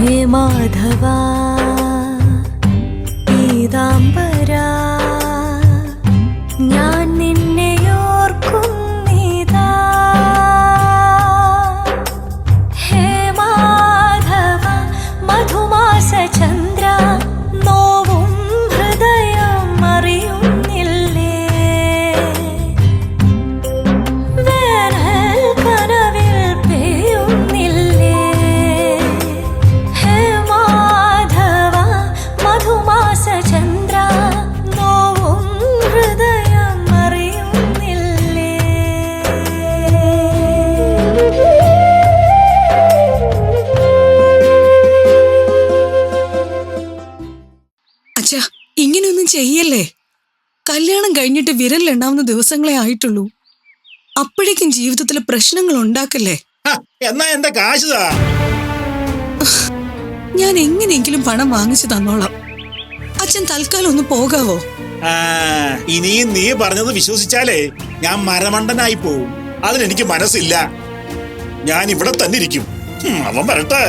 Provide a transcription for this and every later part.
ഹേ മാധവ പീതാംബരാ ഞാൻ നിന്നെ ഓർക്കുന്നിതാ. ഹേ മാധവ മധുമാസ ചന്ദ്ര നോവും ഹൃദയം അറിയുന്നില്ലേ. വേനൽ കനവിൽ പെയ്യുന്നില്ലേ. ഹേ മാധവ മധുമാസ ചന്ദ്ര നോവും ഹൃദയം അറിയുന്നില്ലേ. അച്ഛാ, ഇങ്ങനെയൊന്നും ചെയ്യല്ലേ. കല്യാണം കഴിഞ്ഞിട്ട് വിരലിലുണ്ടാവുന്ന ദിവസങ്ങളെ ആയിട്ടുള്ളൂ. അപ്പോഴേക്കും ജീവിതത്തിലെ പ്രശ്നങ്ങൾ ഉണ്ടാക്കല്ലേ. എന്നാ എന്റെ കാശുതാ. ഞാൻ എങ്ങനെയെങ്കിലും പണം വാങ്ങിച്ചു തന്നോളാം. അച്ഛൻ തൽക്കാലം ഒന്ന് പോകാവോ? ഇനിയും നീ പറഞ്ഞത് വിശ്വസിച്ചാലേ ഞാൻ മരമണ്ടനായി പോവും. അതിനെനിക്ക് മനസ്സില്ല. ഞാൻ ഇവിടെ തന്നെ ഇരിക്കും. അവൻ വരട്ടെ.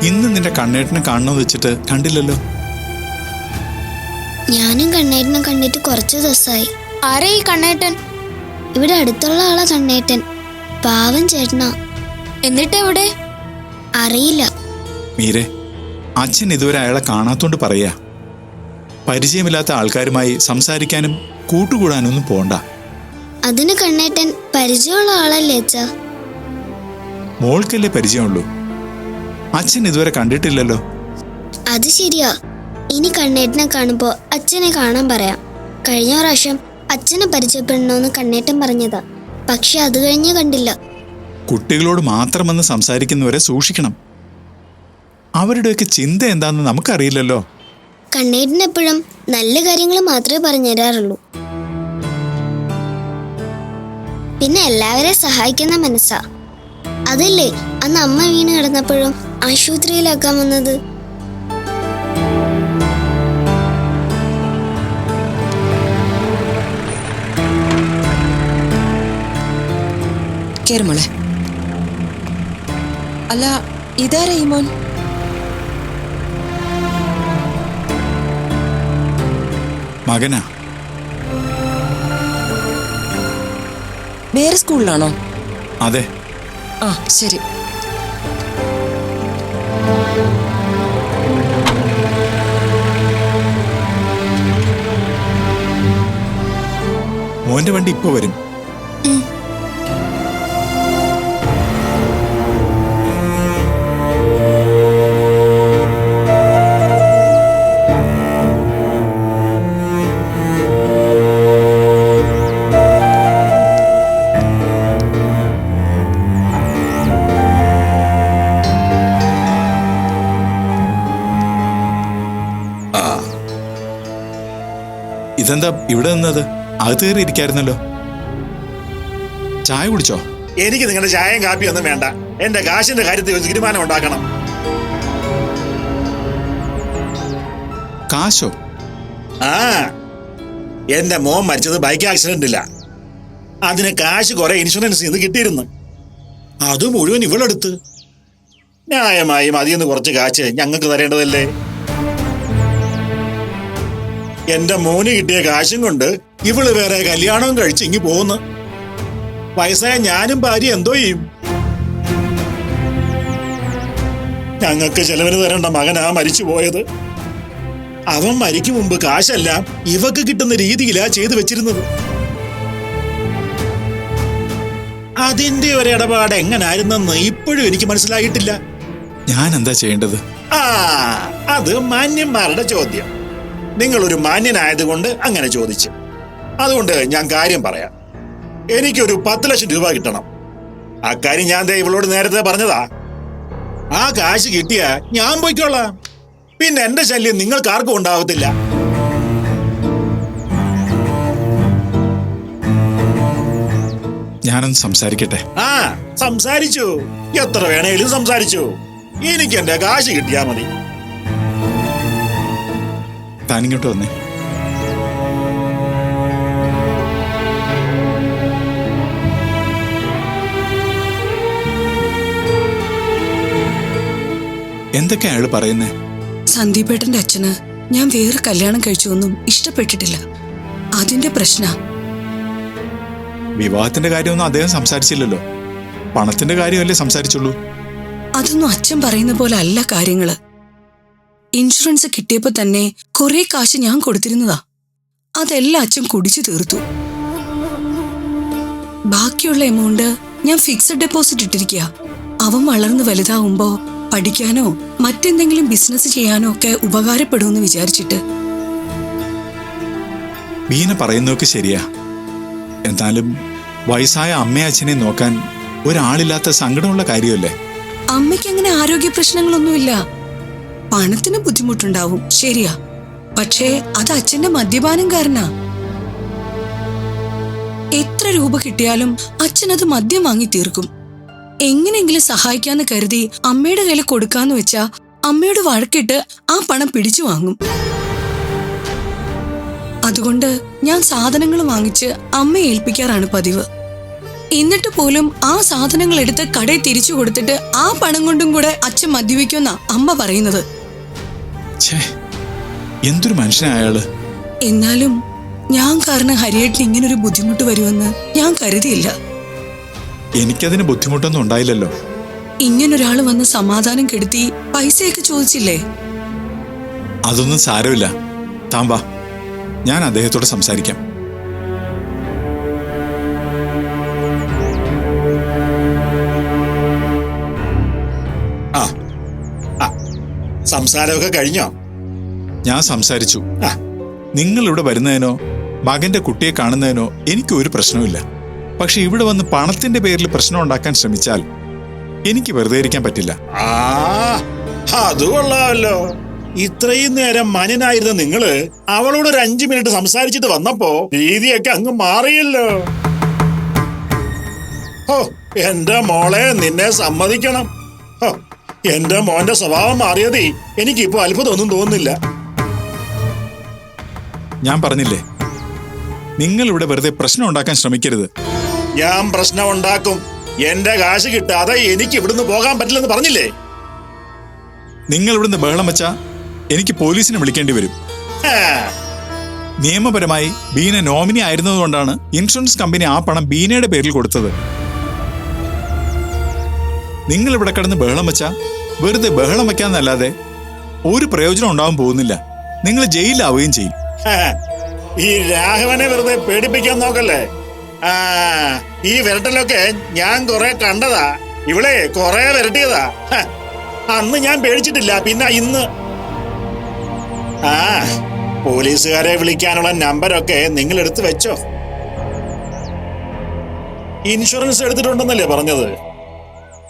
ഇന്ന് നിന്റെ കണ്ണേട്ടനെ കാണണമെന്ന് വെച്ചിട്ട് കണ്ടില്ലല്ലോ. ഞാനും കണ്ണേട്ടനെ കണ്ടിട്ട് കുറച്ച് ദിവസമായി. ആരാ ഈ കണ്ണേട്ടൻ? ഇവിടെ അടുത്തുള്ള ആളാ കണ്ണേട്ടൻ. പാവം ചേട്ടനാ. എന്നിട്ട് എവിടെ? അറിയില്ല. മീരെ, അച്ഛൻ ഇതുവരെ അയാളെ കാണാത്തോണ്ട് പറയാ. പരിചയമില്ലാത്ത ആൾക്കാരുമായി സംസാരിക്കാനും കൂട്ടുകൂടാനൊന്നും പോണ്ട. അതിന് കണ്ണേട്ടൻ പരിചയമുള്ള ആളല്ലേ അച്ഛാ? മോൾക്കല്ലേ പരിചയമുള്ളൂ. അച്ഛൻ ഇതുവരെ കണ്ടിട്ടില്ലല്ലോ. അത് ശരിയാ. ഇനി കണ്ണേട്ടനെ കാണുമ്പോ അച്ഛനെ കാണാൻ പറയാം. കഴിഞ്ഞ പ്രാവശ്യം അച്ഛനെ പരിചയപ്പെടണമെന്ന് കണ്ണേട്ടൻ പറഞ്ഞതാ. പക്ഷെ അത് കഴിഞ്ഞ് കണ്ടില്ല. കുട്ടികളോട് മാത്രം വന്ന് സംസാരിക്കുന്നവരെ സൂക്ഷിക്കണം. അവരുടെയൊക്കെ ചിന്ത എന്താണെന്ന് നമുക്കറിയില്ലല്ലോ. കണ്ണേട്ടൻ എപ്പോഴും നല്ല കാര്യങ്ങൾ മാത്രമേ പറഞ്ഞു തരാറുള്ളൂ. പിന്നെ എല്ലാവരെയും സഹായിക്കുന്ന മനസ്സാ. അതല്ലേ അന്ന് അമ്മ വീണ് കിടന്നപ്പോഴും ആശുപത്രിയിലാക്കാൻ വന്നത്. കേറുമോളെ. അല്ല, ഇതാരാ ഈ മോൻ? മകനാ. വേറെ സ്കൂളിലാണോ? അതെ. ആ, ശരി. മോന്റെ വണ്ടി ഇപ്പൊ വരും. ഇതെന്താ ഇവിടെ നിന്നത്? അകത്ത് കയറി ഇരിക്കായിരുന്നല്ലോ. ചായ കുടിച്ചോ? എനിക്ക് നിങ്ങളുടെ ചായയും കാപ്പിയും ഒന്നും വേണ്ട. എന്റെ കാശിന്റെ കാര്യത്തിൽ ഒരു തീരുമാനം ഉണ്ടാക്കണം. കാശോ? എന്റെ മോൻ മരിച്ചത് ബൈക്ക് ആക്സിഡന്റില്ല. അതിന് കാശ് കുറെ ഇൻഷുറൻസ് നിന്ന് കിട്ടിയിരുന്നു. അത് മുഴുവൻ ഇവളെടുത്ത്. ന്യായമായും അതിന്ന് കുറച്ച് കാശ് ഞങ്ങൾക്ക് തരേണ്ടതല്ലേ? എന്റെ മോന് കിട്ടിയ കാശും കൊണ്ട് ഇവള് വേറെ കല്യാണവും കഴിച്ച് ഇങ്ങി പോകുന്നു. വയസ്സായ ഞാനും ഭാര്യ എന്തോ ചെയ്യും? ഞങ്ങൾക്ക് ചെലവിന് തരേണ്ട മകനാ മരിച്ചു പോയത്. അവൻ മരിക്കും മുമ്പ് കാശെല്ലാം ഇവക്ക് കിട്ടുന്ന രീതിയിലാ ചെയ്തു വെച്ചിരുന്നത്. അതിന്റെ ഒരിടപാട് എങ്ങനായിരുന്നെന്ന് ഇപ്പോഴും എനിക്ക് മനസ്സിലായിട്ടില്ല. ഞാൻ എന്താ ചെയ്യേണ്ടത്? അത് മാന്യന്മാരുടെ ചോദ്യം. നിങ്ങളൊരു മാന്യനായതുകൊണ്ട് അങ്ങനെ ചോദിച്ചു. അതുകൊണ്ട് ഞാൻ കാര്യം പറയാം. എനിക്കൊരു 10 ലക്ഷം രൂപ കിട്ടണം. ആ കാര്യം ഞാൻ ഇവളോട് നേരത്തെ പറഞ്ഞതാ. ആ കാശ് കിട്ടിയാ ഞാൻ പോയിക്കോളാം. പിന്നെ എന്റെ ശല്യം നിങ്ങൾക്ക് ആർക്കും ഉണ്ടാവത്തില്ല. ഞാനൊന്ന് സംസാരിക്കട്ടെ. സംസാരിച്ചു. എത്ര വേണേലും സംസാരിച്ചു. എനിക്ക് എന്റെ കാശ് കിട്ടിയാ മതി. താനിങ്ങോട്ട് വന്നേ. എന്തൊക്കെ അയാൾ പറയുന്നേ? സന്ദീപേട്ടന്റെ അച്ഛന് ഞാൻ വേറെ കല്യാണം കഴിച്ചൊന്നും ഇഷ്ടപ്പെട്ടിട്ടില്ല. അതിന്റെ പ്രശ്ന. വിവാഹത്തിന്റെ കാര്യമൊന്നും അദ്ദേഹം സംസാരിച്ചില്ലല്ലോ. പണത്തിന്റെ കാര്യമല്ലേ സംസാരിച്ചുള്ളൂ. അതൊന്നും അച്ഛൻ പറയുന്ന പോലെ അല്ല കാര്യങ്ങള്. ഇൻഷുറൻസ് കിട്ടിയപ്പോ തന്നെ കുറെ കാശ് ഞാൻ കൊടുത്തിരുന്നതാ. അതെല്ലാം അച്ഛൻ കുടിച്ചു തീർത്തു. ബാക്കിയുള്ള എമൗണ്ട് ഞാൻ ഫിക്സഡ് ഡെപ്പോസിറ്റ് ഇട്ടിരിക്കുക. അവൻ വളർന്ന് വലുതാവുമ്പോ പഠിക്കാനോ മറ്റെന്തെങ്കിലും ബിസിനസ് ചെയ്യാനോ ഒക്കെ ഉപകാരപ്പെടുമെന്ന് വിചാരിച്ചിട്ട്. ബീന പറയുന്നതൊക്കെ ശരിയാ. എന്നാലും വയസ്സായ അമ്മയച്ഛനെ നോക്കാൻ ഒരാളില്ലാത്ത സങ്കടമുള്ള കാര്യമല്ലേ? അമ്മയ്ക്ക് അങ്ങനെ ആരോഗ്യ പ്രശ്നങ്ങളൊന്നുമില്ല. പണത്തിന് ബുദ്ധിമുട്ടുണ്ടാവും, ശരിയാ. പക്ഷേ അത് അച്ഛന്റെ മദ്യപാനം കാരണാ. എത്ര രൂപ കിട്ടിയാലും അച്ഛൻ അത് മദ്യം വാങ്ങി തീർക്കും. എങ്ങനെയെങ്കിലും സഹായിക്കാന്ന് കരുതി അമ്മയുടെ കയ്യിൽ കൊടുക്കാന്ന് വെച്ചാ അമ്മയോട് വഴക്കിട്ട് ആ പണം പിടിച്ചു വാങ്ങും. അതുകൊണ്ട് ഞാൻ സാധനങ്ങൾ വാങ്ങിച്ച് അമ്മയെ ഏൽപ്പിക്കാറാണ് പതിവ്. എന്നിട്ട് പോലും ആ സാധനങ്ങൾ എടുത്ത് കടയിൽ തിരിച്ചു കൊടുത്തിട്ട് ആ പണം കൊണ്ടും കൂടെ അച്ഛൻ മദ്യപിക്കുമെന്ന അമ്മ പറയുന്നത്. എന്തൊരു മനുഷ്യനാ അയാള്. എന്നാലും ഞാൻ കാരണം ഹരിയേട്ടിന് ഇങ്ങനൊരു ബുദ്ധിമുട്ട് വരുമെന്ന് ഞാൻ കരുതിയില്ല. എനിക്കതിന് ബുദ്ധിമുട്ടൊന്നും ഉണ്ടായില്ലല്ലോ. ഇങ്ങനൊരാള് വന്ന് സമാധാനം കെടുത്തി പൈസയൊക്കെ ചോദിച്ചില്ലേ? അതൊന്നും സാരമില്ല. താൻ വാ, ഞാൻ അദ്ദേഹത്തോട് സംസാരിക്കാം. സംസാരമൊക്കെ കഴിഞ്ഞോ? ഞാൻ സംസാരിച്ചു. നിങ്ങൾ ഇവിടെ വരുന്നതിനോ മകന്റെ കുട്ടിയെ കാണുന്നതിനോ എനിക്ക് ഒരു പ്രശ്നവുമില്ല. പക്ഷെ ഇവിടെ വന്ന് പണത്തിന്റെ പേരിൽ പ്രശ്നം ഉണ്ടാക്കാൻ ശ്രമിച്ചാൽ എനിക്ക് വെറുതെ ഇരിക്കാൻ പറ്റില്ല. അത് കൊള്ളാമല്ലോ. ഇത്രയും നേരം മനനായിരുന്ന നിങ്ങള് അവളോട് ഒരു 5 മിനിറ്റ് സംസാരിച്ചിട്ട് വന്നപ്പോ രീതിയൊക്കെ അങ്ങ് മാറിയല്ലോ. ഓ, എന്റെ മോളെ, നിന്നെ സമ്മതിക്കണം. എന്റെ മോന്റെ സ്വഭാവം മാറിയതേ എനിക്കിപ്പോ അത്ഭുതമൊന്നും തോന്നുന്നില്ല. ഞാൻ പറഞ്ഞില്ലേ, നിങ്ങൾ ഇവിടെ വെറുതെ പ്രശ്നം ഉണ്ടാക്കാൻ ശ്രമിക്കരുത്. ഞാൻ പ്രശ്നം ഉണ്ടാക്കും. എന്റെ കാശ് കിട്ടാതെ എനിക്ക് ഇവിടുന്ന് പോകാൻ പറ്റില്ലെന്ന് പറഞ്ഞില്ലേ? നിങ്ങൾ ഇവിടുന്ന് ബഹളം വെച്ചാ എനിക്ക് പോലീസിനെ വിളിക്കേണ്ടി വരും. നിയമപരമായി ബീന നോമിനി ആയിരുന്നതുകൊണ്ടാണ് ഇൻഷുറൻസ് കമ്പനി ആ പണം ബീനയുടെ പേരിൽ കൊടുത്തത്. നിങ്ങൾ ഇവിടെ കിടന്ന് ബഹളം വെച്ചാ വെറുതെ ബഹളം വെക്കാന്നല്ലാതെ ഒരു പ്രയോജനം ഉണ്ടാവാൻ പോകുന്നില്ല. നിങ്ങൾ ജയിലിലാവുകയും ചെയ്യും. ഈ രാഘവനെ വെറുതെ പേടിപ്പിക്കാൻ നോക്കല്ലേ. ഈ വിരട്ടലൊക്കെ ഞാൻ കുറെ കണ്ടതാ. ഇവിടെ കുറെ വിരട്ടിയതാ. അന്ന് ഞാൻ പേടിച്ചിട്ടില്ല, പിന്നെ ഇന്ന്. പോലീസുകാരെ വിളിക്കാനുള്ള നമ്പരൊക്കെ നിങ്ങൾ എടുത്തു വെച്ചോ. ഇൻഷുറൻസ് എടുത്തിട്ടുണ്ടെന്നല്ലേ പറഞ്ഞത്?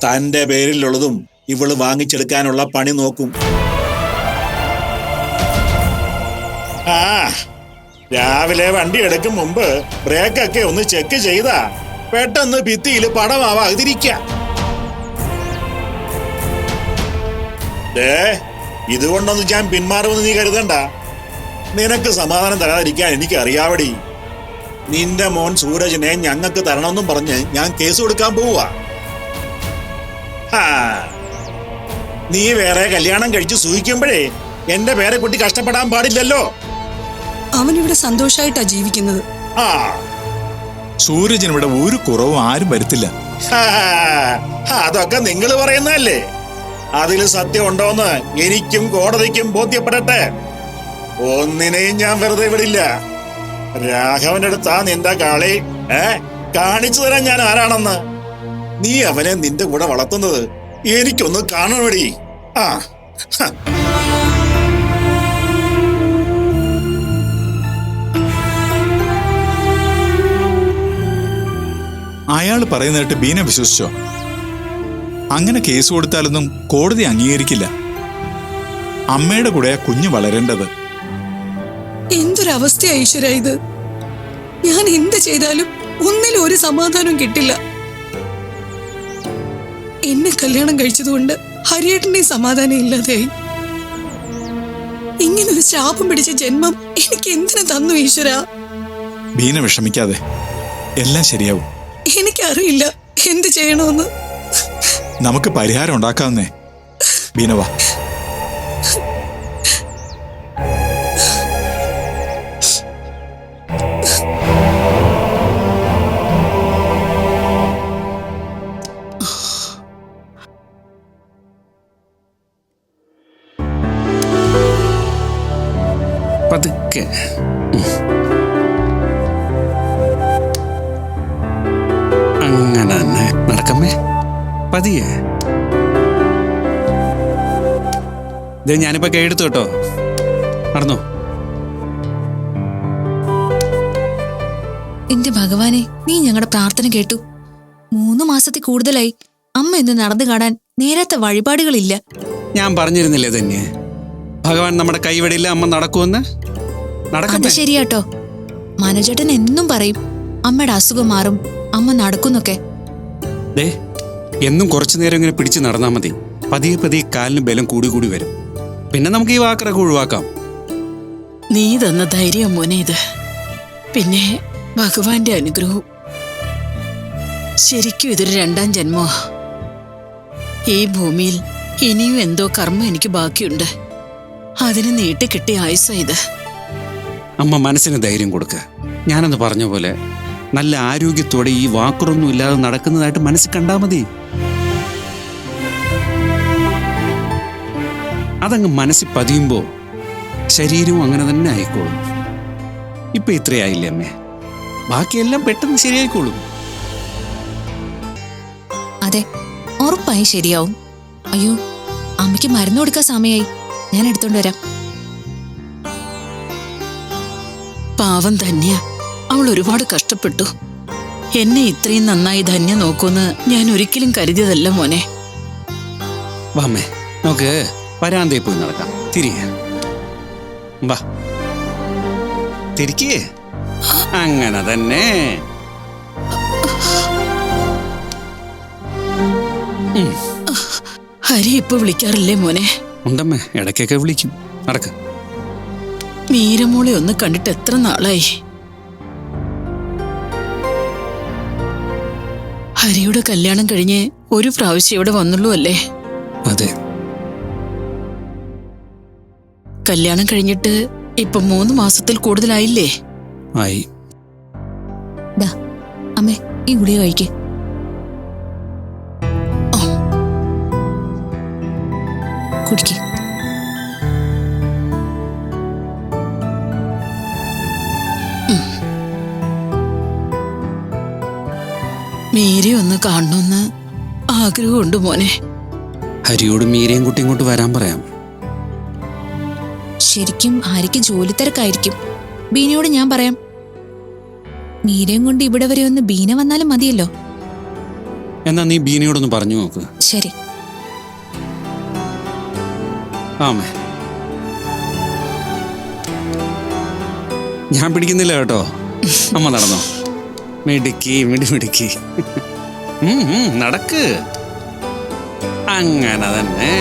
തന്റെ പേരിലുള്ളതും ഇവള് വാങ്ങിച്ചെടുക്കാനുള്ള പണി നോക്കും. രാവിലെ വണ്ടി എടുക്കും മുമ്പ് ബ്രേക്കൊക്കെ ഒന്ന് ചെക്ക് ചെയ്താ പെട്ടെന്ന് ഭിത്തിയിൽ പടമാവാതിരിക്കാം. ഇതുകൊണ്ടൊന്നും ഞാൻ പിന്മാറുമെന്ന് നീ കരുതണ്ട. നിനക്ക് സമാധാനം തരാതിരിക്കാൻ എനിക്ക് അറിയാവടി. നിന്റെ മോൻ സൂരജിനെ ഞങ്ങൾക്ക് തരണമെന്നും പറഞ്ഞ് ഞാൻ കേസ് കൊടുക്കാൻ പോവാ. നീ വേറെ കല്യാണം കഴിച്ച് സൂഹിക്കുമ്പോഴേ എന്റെ പേരെ കുട്ടി കഷ്ടപ്പെടാൻ പാടില്ലല്ലോ. അവനിവിടെ സന്തോഷായിട്ടാ ജീവിക്കുന്നത്. സൂരജിന് ഇവിടെ ഒരു കുറവും ആരും വരുത്തില്ല. അതൊക്കെ നിങ്ങൾ പറയുന്നതല്ലേ. അതിൽ സത്യം ഉണ്ടോന്ന് എനിക്കും കോടതിക്കും ബോധ്യപ്പെടട്ടെ. ഒന്നിനെയും ഞാൻ വെറുതെ വിടില്ല. രാഘവന്റെ അടുത്താ നിന്റെ കളി. കാണിച്ചു തരാൻ ഞാൻ ആരാണെന്ന്. നീ അവനെ നിന്റെ കൂടെ വളർത്തുന്നത് എനിക്കൊന്ന് കാണണമടി. അയാൾ പറയുന്നതായിട്ട് ബീന വിശ്വസിച്ചോ? അങ്ങനെ കേസ് കൊടുത്താലൊന്നും കോടതി അംഗീകരിക്കില്ല. അമ്മയുടെ കൂടെയാ കുഞ്ഞ് വളരേണ്ടത്. എന്തൊരവസ്ഥയാ ഈശ്വര ഇത്. ഞാൻ എന്ത് ചെയ്താലും ഒന്നിലും ഒരു സമാധാനം കിട്ടില്ല. എന്നെ കല്യാണം കഴിച്ചതുകൊണ്ട് ഹരിയേട്ടന്റെ സമാധാനം ഇല്ലാതെയായി. ഇങ്ങനൊരു ശാപം പിടിച്ച ജന്മം എനിക്ക് എന്തിനു തന്നു ഈശ്വര? ബീന വിഷമിക്കാതെ, എല്ലാം ശരിയാവും. എനിക്കറിയില്ല എന്ത് ചെയ്യണമെന്ന്. നമുക്ക് പരിഹാരം ഉണ്ടാക്കാവുന്നേ. ബീന വാ. പതിയെ. ഇത് ഞാനിപ്പോ കൈയെടുത്തു കേട്ടോ. നടന്നോ. എന്റെ ഭഗവാനെ, നീ ഞങ്ങളുടെ പ്രാർത്ഥന കേട്ടു. 3 മാസത്തിൽ കൂടുതലായി അമ്മ ഇന്ന് നടന്നു കാണാൻ നേരത്തെ വഴിപാടുകളില്ല. ഞാൻ പറഞ്ഞിരുന്നില്ലേ തന്നെ, ഭഗവാൻ നമ്മുടെ കൈവിടില്ല, അമ്മ നടക്കുമെന്ന്. അത് നടക്കട്ടെ. ശരിയാട്ടോ. മനോജേട്ടൻ എന്നും പറയും അമ്മയുടെ അസുഖം മാറും, അമ്മ നടക്കുന്നൊക്കെ. ദേ, എന്നും കുറച്ചു നേരം ഇങ്ങനെ പിടിച്ച് നടന്നാൽ മതി. പതിയെ പതിയെ കാലിന് ബലം കൂടി കൂടി വരും. പിന്നെ നമുക്ക് ഈ വാക്കറൊക്കെ ഒഴിവാക്കാം. നീ തന്ന ധൈര്യം മോനെ ഇത്. പിന്നെ ഭഗവാന്റെ അനുഗ്രഹവും. ശരിക്കും ഇതൊരു 2ാം ജന്മോ. ഈ ഭൂമിയിൽ ഇനിയും എന്തോ കർമ്മം എനിക്ക് ബാക്കിയുണ്ട്. അതിന് നീട്ടിക്കിട്ടിയ ആയുസ ഇത്. അമ്മ മനസ്സിന് ധൈര്യം കൊടുക്ക. ഞാനെന്ന് പറഞ്ഞ പോലെ നല്ല ആരോഗ്യത്തോടെ ഈ വാക്കുറൊന്നും ഇല്ലാതെ നടക്കുന്നതായിട്ട് മനസ്സിൽ കണ്ടാൽ മതി. അതങ്ങ് മനസ്സിൽ പതിയുമ്പോ ശരീരവും അങ്ങനെ തന്നെ ആയിക്കോളും. ഇപ്പൊ ഇത്രയായില്ലേ അമ്മേ, ബാക്കിയെല്ലാം പെട്ടെന്ന് ശരിയായിക്കോളും. അതെ, ഉറപ്പായി ശരിയാവും. അയ്യോ, അമ്മയ്ക്ക് മരുന്ന് കൊടുക്കാൻ സമയമായി. ഞാൻ എടുത്തോണ്ട് വരാം. പാവം ധന്യ, അവൾ ഒരുപാട് കഷ്ടപ്പെട്ടു. എന്നെ ഇത്രയും നന്നായി ധന്യ നോക്കുമെന്ന് ഞാൻ ഒരിക്കലും കരുതിയതല്ല മോനെ. വാമ്മേ, നമുക്ക് വരാന്തയിൽ പോയി നടക്കാം. തിരികെ വാ, തിരിക്കേ. അങ്ങനെ തന്നെ. ഹരി ഇപ്പൊ വിളിക്കാറില്ലേ മോനെ? ഉണ്ടമ്മേ, ഇടയ്ക്കൊക്കെ വിളിക്കും. നടക്ക്. മീരമോളെ ഒന്ന് കണ്ടിട്ട് എത്ര നാളായി. ഹരിയുടെ കല്യാണം കഴിഞ്ഞ് ഒരു പ്രാവശ്യം ഇവിടെ വന്നുള്ളൂ അല്ലേ? അതെ. കല്യാണം കഴിഞ്ഞിട്ട് ഇപ്പൊ 3 മാസത്തിൽ കൂടുതലായില്ലേ? ആയി. ദാ അമ്മേ, ഈ ഗുളിക കഴിക്ക്. കുടിക്ക്. മീരെ ഒന്ന് കാണണമെന്ന് ആഗ്രഹമുണ്ട് മോനെ. ഹരിയോട് മീരയും കുട്ടി ഇങ്ങോട്ട് വരാൻ പറയാം. ശരിക്കും ഹരിക്ക് ജോലി തിരക്കായിരിക്കും. ബീനയോട് ഞാൻ പറയാം. മീരയും കൊണ്ട് ഇവിടെ വരെ ഒന്ന് ബീന വന്നാലും മതിയല്ലോ. എന്നാ നീ ബീനയോടൊന്ന് പറഞ്ഞു നോക്ക്. ശരി. ആമേ, ഞാൻ പിടിക്കുന്നില്ല കേട്ടോ. അമ്മ നടന്നോ. മിടുക്കി മിടുക്കി. നടക്ക്. അങ്ങനെ തന്നെ.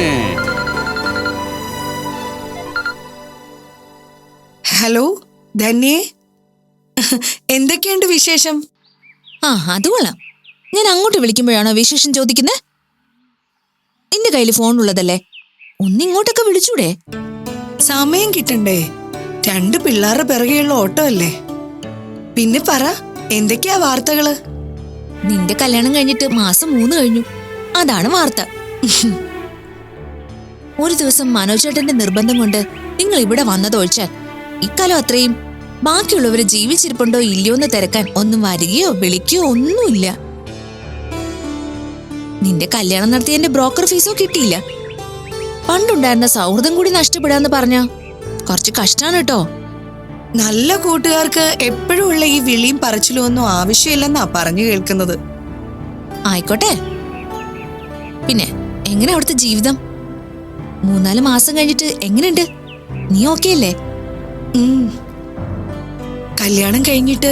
ഹലോ ധന്യേ, എന്തൊക്കെയുണ്ട് വിശേഷം? ആ, അത് കൊള്ളാം. ഞാൻ അങ്ങോട്ട് വിളിക്കുമ്പോഴാണോ വിശേഷം ചോദിക്കുന്നത്? എന്റെ കയ്യിൽ ഫോൺ ഉള്ളതല്ലേ, ഒന്നിങ്ങോട്ടൊക്കെ വിളിച്ചൂടെ? സമയം കിട്ടണ്ടേ? 2 പിള്ളേരുടെ പിറകെയുള്ള ഓട്ടോ അല്ലേ. പിന്നെ പറ, എന്തൊക്കെയാ വാർത്തകള്? നിന്റെ കല്യാണം കഴിഞ്ഞിട്ട് മാസം 3 കഴിഞ്ഞു. അതാണ് വാർത്ത. ഒരു ദിവസം മനോജേട്ടന്റെ നിർബന്ധം കൊണ്ട് നിങ്ങൾ ഇവിടെ വന്നതൊഴിച്ചാൽ ഇക്കാലം അത്രയും ബാക്കിയുള്ളവര് ജീവിച്ചിരിപ്പുണ്ടോ ഇല്ലയോന്ന് തിരക്കാൻ ഒന്നും വരികയോ വിളിക്കുകയോ ഒന്നുമില്ല. നിന്റെ കല്യാണം നടത്തിയതിന്റെ ബ്രോക്കർ ഫീസോ കിട്ടിയില്ല. പണ്ടുണ്ടായിരുന്ന സൗഹൃദം കൂടി നഷ്ടപ്പെടാന്ന് പറഞ്ഞ കുറച്ച് കഷ്ടാണ് കേട്ടോ. നല്ല കൂട്ടുകാർക്ക് എപ്പോഴും ഉള്ള ഈ വിളിയും പറച്ചിലും ഒന്നും ആവശ്യമില്ലെന്നാ പറഞ്ഞു കേൾക്കുന്നത്. ആയിക്കോട്ടെ. പിന്നെ എങ്ങനെ അവിടുത്തെ ജീവിതം? 3-4 മാസം കഴിഞ്ഞിട്ട് എങ്ങനെയുണ്ട്? നീ ഓക്കെ അല്ലേ? കല്യാണം കഴിഞ്ഞിട്ട്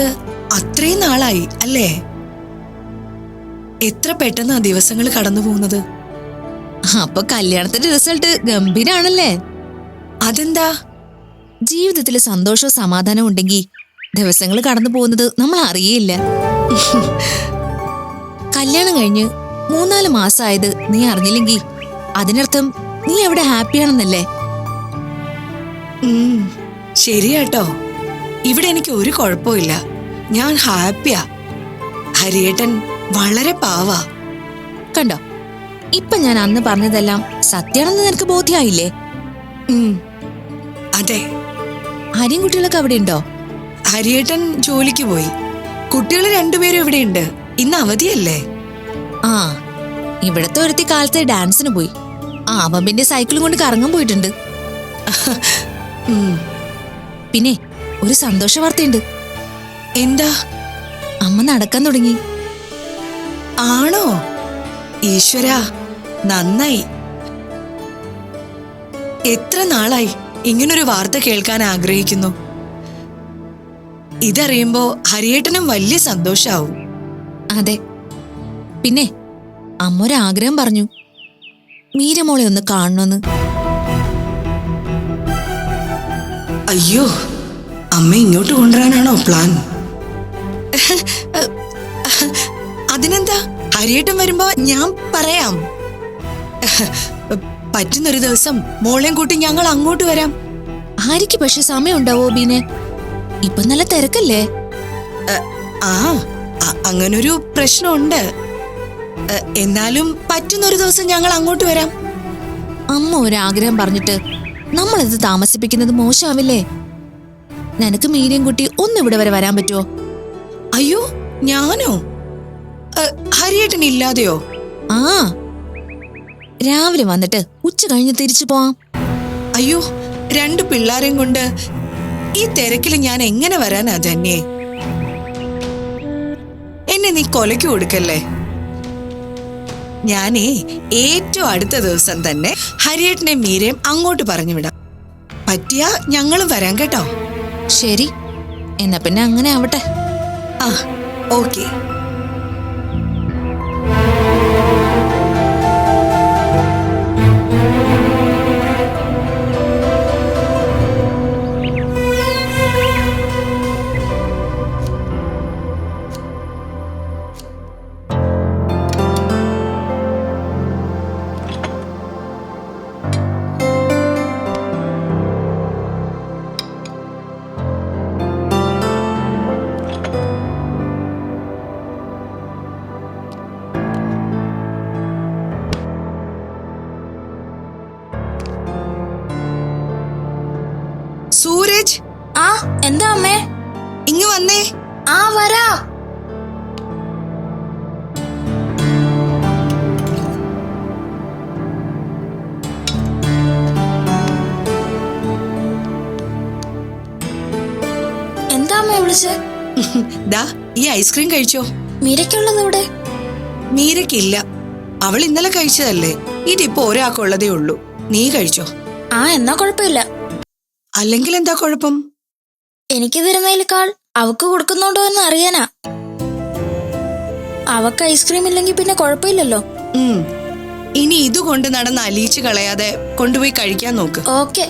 അത്രയും നാളായി അല്ലേ? എത്ര പെട്ടെന്നാ ദിവസങ്ങൾ കടന്നു പോകുന്നത്. അപ്പൊ കല്യാണത്തിന്റെ റിസൾട്ട് ഗംഭീരാണല്ലേ? അതെന്താ? ജീവിതത്തിൽ സന്തോഷവും സമാധാനവും ഉണ്ടെങ്കിൽ ദിവസങ്ങൾ കടന്നു പോകുന്നത് നമ്മൾ അറിയേയില്ല. കല്യാണം കഴിഞ്ഞ് 3-4 മാസമായത് നീ അറിഞ്ഞില്ലെങ്കിൽ അതിനർത്ഥം നീ അവിടെ ഹാപ്പിയാണെന്നല്ലേ? ശരിയാട്ടോ. ഇവിടെ എനിക്ക് ഒരു കുഴപ്പമില്ല. ഞാൻ ഹാപ്പിയാ. ഹരിയേട്ടൻ വളരെ പാവാ. കണ്ടോ, ഇപ്പൊ ഞാൻ അന്ന് പറഞ്ഞതെല്ലാം സത്യാണെന്ന് നിനക്ക് ബോധ്യായില്ലേ? അതെ. ഹരിയും കുട്ടികളൊക്കെ അവിടെ ഉണ്ടോ? ഹരിയേട്ടൻ ജോലിക്ക് പോയി. കുട്ടികൾ 2 പേരും ഇവിടെയുണ്ട്. ഇന്ന് അവധിയല്ലേ? ആ, ഇവിടത്തെ ഒരുത്തി കാലത്തെ ഡാൻസിന് പോയി. അവൻ പിന്നെ സൈക്കിളും കൊണ്ട് കറങ്ങാൻ പോയിട്ടുണ്ട്. പിന്നെ ഒരു സന്തോഷ വാർത്തയുണ്ട്. എന്താ? അമ്മ നടക്കാൻ തുടങ്ങി. ആണോ? ഈശ്വരാ, നന്നായി. എത്ര നാളായി ഇങ്ങനൊരു വാർത്ത കേൾക്കാൻ ആഗ്രഹിക്കുന്നു. ഇതറിയുമ്പോ ഹരിയേട്ടനും വലിയ സന്തോഷാവും. അതെ. പിന്നെ അമ്മ ഒരാഗ്രഹം പറഞ്ഞു, മീരമോളെ ഒന്ന് കാണണമെന്ന്. അയ്യോ, അമ്മ ഇങ്ങോട്ട് കൊണ്ടുവരാനാണോ പ്ലാൻ? അതിനെന്താ, ഹരിയേട്ടൻ വരുമ്പോ ഞാൻ പറയാം. പറ്റുന്നൊരു ദിവസം മോളെയും കൂട്ടി ഞങ്ങൾ അങ്ങോട്ട് വരാം. ആര്യക്ക് പക്ഷെ സമയം ഉണ്ടാവോ ബീനെ? ഇപ്പൊ നല്ല തിരക്കല്ലേ? അങ്ങനൊരു പ്രശ്നമുണ്ട്. എന്നാലും പറ്റുന്നൊരു ദിവസം ഞങ്ങൾ അങ്ങോട്ട് വരാം. അമ്മ ഒരാഗ്രഹം പറഞ്ഞിട്ട് നമ്മളിത് താമസിപ്പിക്കുന്നത് മോശമാവില്ലേ? നിനക്ക് മീരയും കുട്ടി ഒന്നിവിടെ വരെ വരാൻ പറ്റുമോ? അയ്യോ, ഞാനോ? ഹരിയേട്ടൻ ഇല്ലാതെയോ? രാവിലെ വന്നിട്ട് ഉച്ച കഴിഞ്ഞ് തിരിച്ചു പോവാം. അയ്യോ, 2 പിള്ളാരെയും കൊണ്ട് ഈ തിരക്കിൽ ഞാൻ എങ്ങനെ വരാനാ ധന്യേ? എന്നെ നീ കൊലയ്ക്ക് കൊടുക്കല്ലേ. ഞാനേ ഏറ്റവും അടുത്ത ദിവസം തന്നെ ഹരിയേട്ടനെ മീരയും അങ്ങോട്ട് പറഞ്ഞു വിടാം. പറ്റിയാ ഞങ്ങളും വരാം കേട്ടോ. ശരി, എന്നാ പിന്നെ അങ്ങനെ ആവട്ടെ. ഓക്കെ. സൂരജ്, എന്താ അമ്മേ? ഇങ്ങ് വന്നേ. വരാം. എന്താ അമ്മ വിളിച്ചേ? ദാ, ഈ ഐസ്ക്രീം കഴിച്ചോ. മീരയ്ക്കുള്ളത് ഇവിടെ? മീരയ്ക്കില്ല, അവൾ ഇന്നലെ കഴിച്ചതല്ലേ. ഇതിപ്പോ ഒരാൾക്കുള്ളതേ ഉള്ളൂ. നീ കഴിച്ചോ. എന്നാ കുഴപ്പമില്ല. അല്ലെങ്കിൽ എന്താ കുഴപ്പം? എനിക്ക് തരുന്നതിലേക്കാൾ അവക്ക് കൊടുക്കുന്നുണ്ടോ എന്ന് അറിയാനാ. അവക്ക് ഐസ്ക്രീം ഇല്ലെങ്കിൽ പിന്നെ കുഴപ്പമില്ലല്ലോ. ഇനി ഇതുകൊണ്ട് നടന്ന് അലിയിച്ച് കളയാതെ കൊണ്ടുപോയി കഴിക്കാൻ നോക്ക്. ഓക്കെ.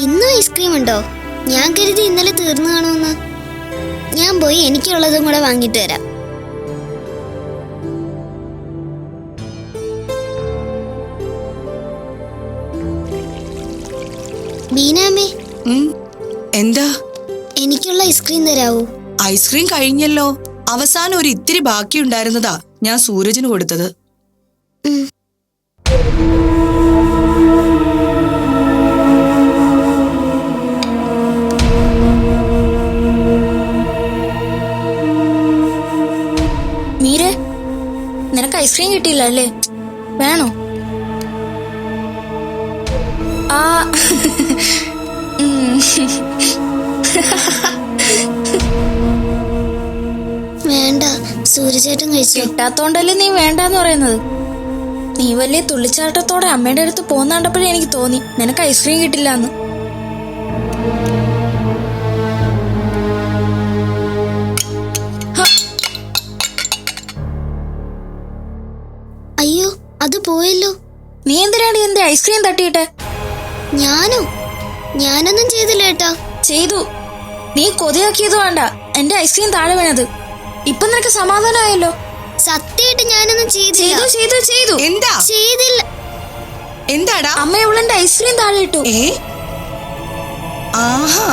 ഇന്നും ഐസ്ക്രീം ഉണ്ടോ? ഞാൻ കരുതി ഇന്നലെ തീർന്നു കാണുമെന്ന്. ഞാൻ പോയി എനിക്കുള്ളതും കൂടെ വാങ്ങിട്ട് വരാം. ബീനാമേ, എന്താ? എനിക്കുള്ള ഐസ്ക്രീം തരാവൂ? ഐസ്ക്രീം കഴിഞ്ഞല്ലോ. അവസാനം ഒരു ഇത്തിരി ബാക്കി ഉണ്ടായിരുന്നതാ ഞാൻ സൂരജിന് കൊടുത്തത്. മീരെ, നിനക്ക് ഐസ്ക്രീം കിട്ടിയില്ല അല്ലേ? വേണോ? വേണ്ട, സൂര്യചേട്ടൻ കഴിച്ചു. കിട്ടാത്തോണ്ടല്ലേ നീ വേണ്ടെന്ന് പറയുന്നത്. നീ വലിയ തുള്ളിച്ചാട്ടത്തോടെ അമ്മയുടെ അടുത്ത് പോന്നാണ്ടപ്പോഴേ എനിക്ക് തോന്നി നിനക്ക് ഐസ്ക്രീം കിട്ടില്ല എന്ന്. അയ്യോ, അത് പോയല്ലോ. നീ എന്തിനാണ് എന്റെ ഐസ്ക്രീം തട്ടിയിട്ടെ? ഞാനൊന്നും ചെയ്തില്ല ഏട്ടാ. ചെയ്തു. നീ കൊതിയാക്കിയത് വേണ്ട എന്റെ ഐസ്ക്രീം താഴെ വീണത്. ഇപ്പൊ നിനക്ക് സമാധാനമായല്ലോ. സത്യമായിട്ട് ഞാനൊന്നും ചെയ്തില്ല. ചെയ്തു. എന്താ ചെയ്തില്ല. എന്താടാ? അമ്മ ഇവളെന്റെ ഐസ്ക്രീം താഴെ ഇട്ടു. ആഹാ,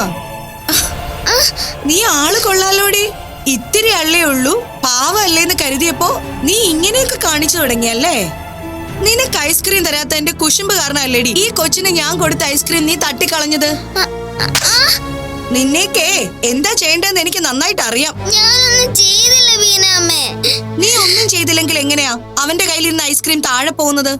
നീ ആള് കൊള്ളാലോടി. ഇത്തിരി അല്ലേ ഉള്ളൂ, പാവല്ലേന്ന് കരുതിയപ്പോ നീ ഇങ്ങനെയൊക്കെ കാണിച്ചു തുടങ്ങിയല്ലേ? നിനക്ക് ഐസ്ക്രീം തരാത്ത എന്റെ കുശുമ്പ് കാരണല്ലേടി ഈ കൊച്ചിന് ഞാൻ കൊടുത്ത ഐസ്ക്രീം നീ തട്ടിക്കളഞ്ഞത്. നിന്നേക്കേ എന്താ ചെയ്യേണ്ടതെന്ന് എനിക്ക് നന്നായിട്ട് അറിയാം. ഞാനൊന്നും ചെയ്തില്ല വീണ അമ്മേ. നീ ഒന്നും ചെയ്തില്ലെങ്കിൽ എങ്ങനെയാ അവന്റെ കയ്യിൽ നിന്ന് ഐസ്ക്രീം താഴെ പോകുന്നത്?